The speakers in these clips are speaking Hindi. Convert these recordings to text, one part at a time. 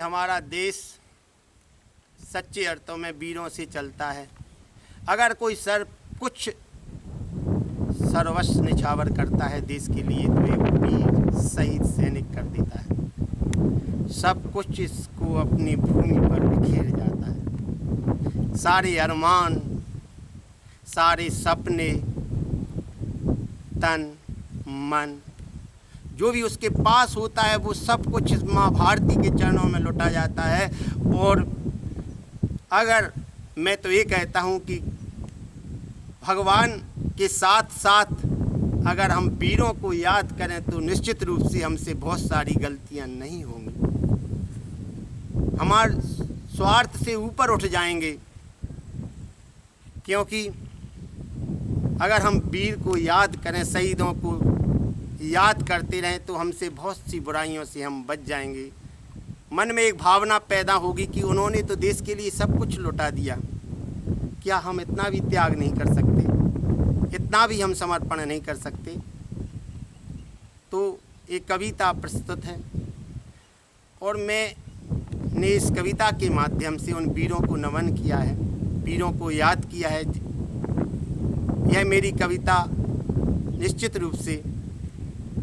हमारा देश सच्चे अर्थों में वीरों से चलता है। अगर कोई कुछ सर्वस्व निछावर करता है देश के लिए तो एक वीर शहीद सैनिक कर देता है। सब कुछ इसको अपनी भूमि पर बिखेर जाता है। सारे अरमान, सारे सपने, तन मन जो भी उसके पास होता है वो सब कुछ इस माँ भारती के चरणों में लुटा जाता है। और अगर मैं तो ये कहता हूँ कि भगवान के साथ साथ अगर हम वीरों को याद करें तो निश्चित रूप से हमसे बहुत सारी गलतियाँ नहीं होंगी। हमारे स्वार्थ से ऊपर उठ जाएंगे, क्योंकि अगर हम वीर को याद करें, शहीदों को याद करते रहें तो हमसे बहुत सी बुराइयों से हम बच जाएंगे। मन में एक भावना पैदा होगी कि उन्होंने तो देश के लिए सब कुछ लुटा दिया, क्या हम इतना भी त्याग नहीं कर सकते, इतना भी हम समर्पण नहीं कर सकते। तो एक कविता प्रस्तुत है और मैंने इस कविता के माध्यम से उन वीरों को नमन किया है, वीरों को याद किया है। यह मेरी कविता निश्चित रूप से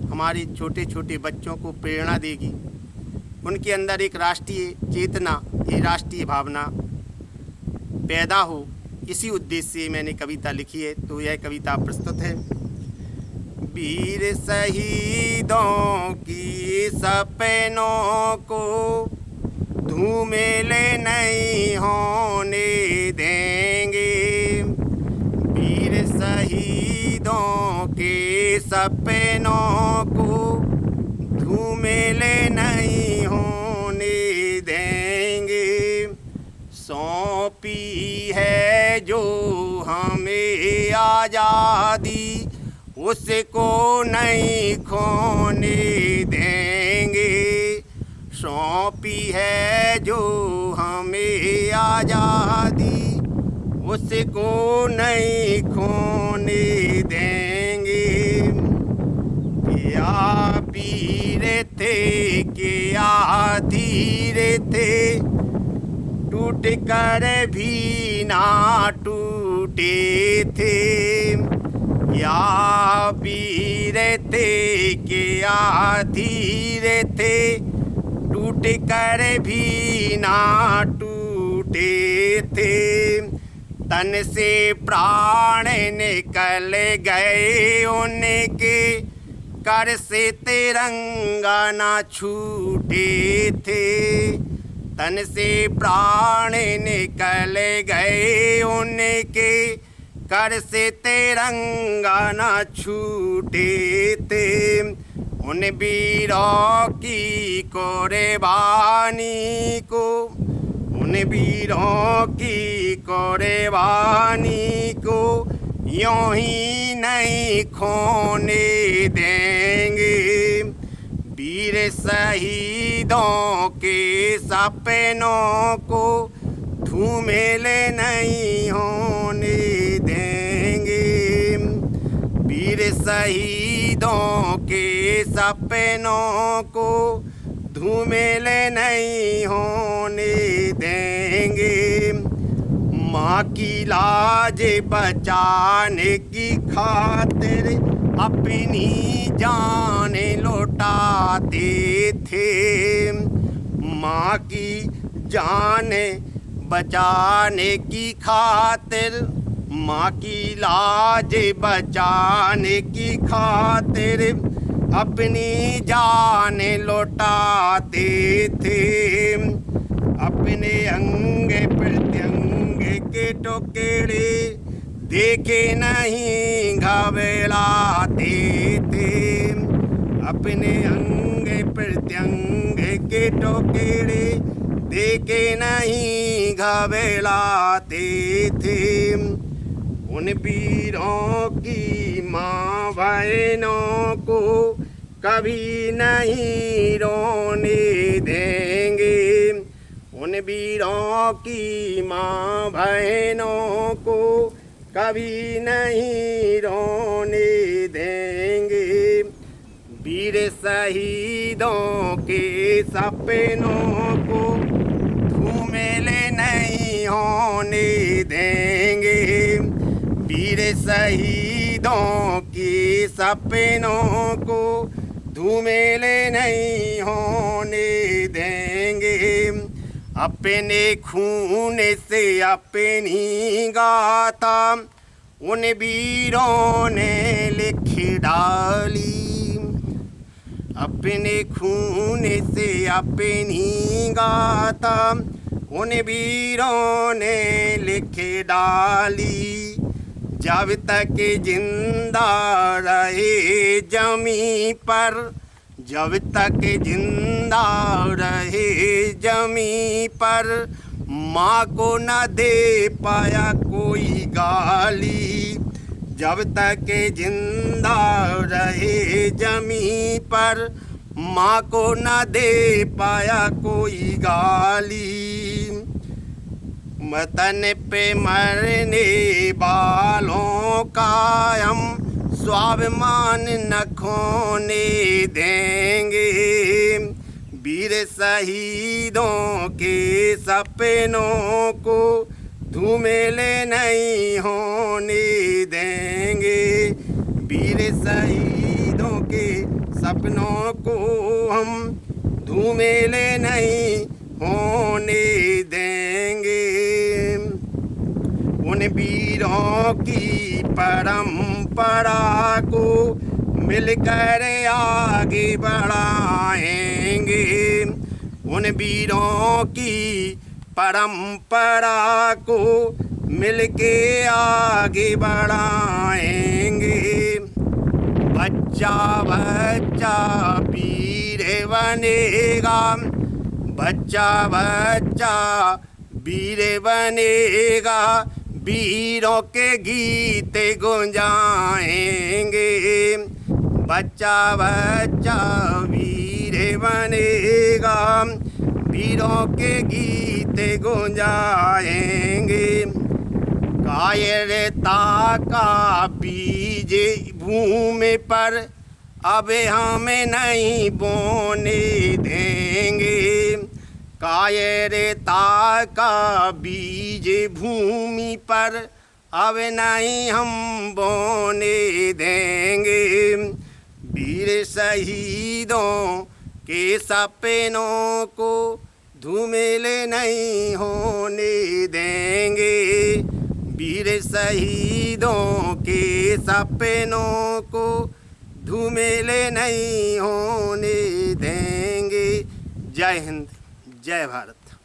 हमारे छोटे छोटे बच्चों को प्रेरणा देगी, उनके अंदर एक राष्ट्रीय चेतना, एक राष्ट्रीय भावना पैदा हो, इसी उद्देश्य से मैंने कविता लिखी है। तो यह कविता प्रस्तुत है। वीर शहीदों की सपनों को धूमिल नहीं होने देंगे, वीर शहीदों के सपनों को धूमिल नहीं होने देंगे। सौंपी है जो हमें आज़ादी उसको नहीं खोने देंगे, सौंपी है जो हमें आज़ादी उसको नहीं खोने देंगे। क्या वीर थे, क्या धीर थे, टूट कर भी ना टूटे थे। क्या वीर थे, क्या धीर थे, टूट कर भी ना टूटे थे। तन से प्राण निकल गए उनके, कर से तिरंगा ना छूटे थे। तन से प्राण निकल गए उनके, कर से तिरंगा ना छूटे थे। उन वीरों की कुर्बानी को, उन वीरों की कुर्बानी को यूं ही नहीं खोने देंगे। वीर शहीदों के सपनों को धूमिल नहीं होने देंगे, वीर शहीदों के सपनों को धूमिल नहीं होने देंगे। माँ की लाज बचाने की खातिर अपनी जान लौटाते थे, माँ की जान बचाने की खातिर, माँ की लाज बचाने की खातिर अपनी जान लौटाते थे। अपने अंग प्रत्यंग के टुकड़े देखे नहीं घबराते थे, अपने अंग प्रत्यंग के टुकड़े देखे नहीं घबराते थे। उन वीरों की माँ बहनों को कभी नहीं रोने देंगे, उन वीरों की माँ बहनों को कभी नहीं रोने देंगे। वीर शहीदों के सब सपनों को धूमिल नहीं होने देंगे। वीर शहीदों के सपनों को धूमिल नहीं होने देंगे। अपने खून से अपनी गाथा उन वीरों ने लिख डाली। अपने खून से अपनी गाथा उन वीरों ने लिख डाली। जब तक जिंदा रहे जमी पर, जब तक जिंदा रहे जमी पर, माँ को न दे पाया कोई गाली। जब तक जिंदा रहे जमी पर, माँ को न दे पाया कोई गाली। वतन पे मरने वालों का हम स्वाभिमान न खोने देंगे। वीर शहीदों के सपनों को धूमिल नहीं होने देंगे। वीर शहीदों के सपनों को हम धूमिल नहीं होने देंगे। उन वीरों की परंपरा को मिलकर आगे बढ़ाएंगे। उन वीरों की परंपरा को मिलके आगे बढ़ाएंगे। बच्चा बच्चा वीर बनेगा, बच्चा बच्चा वीर बनेगा। वीरों के गीत गुंजाएंगे। बच्चा बच्चा वीर बनेगा, वीरों के गीत गुंजाएंगे। कायरता का बीज भूमि पर अब हमें नहीं बोने देंगे। कायरता का बीज भूमि पर अब नहीं हम बोने देंगे। वीर शहीदों के सपनों को धूमिल नहीं होने देंगे। वीर शहीदों के सपनों को धूमिल नहीं होने देंगे। जय हिंद, जय भारत।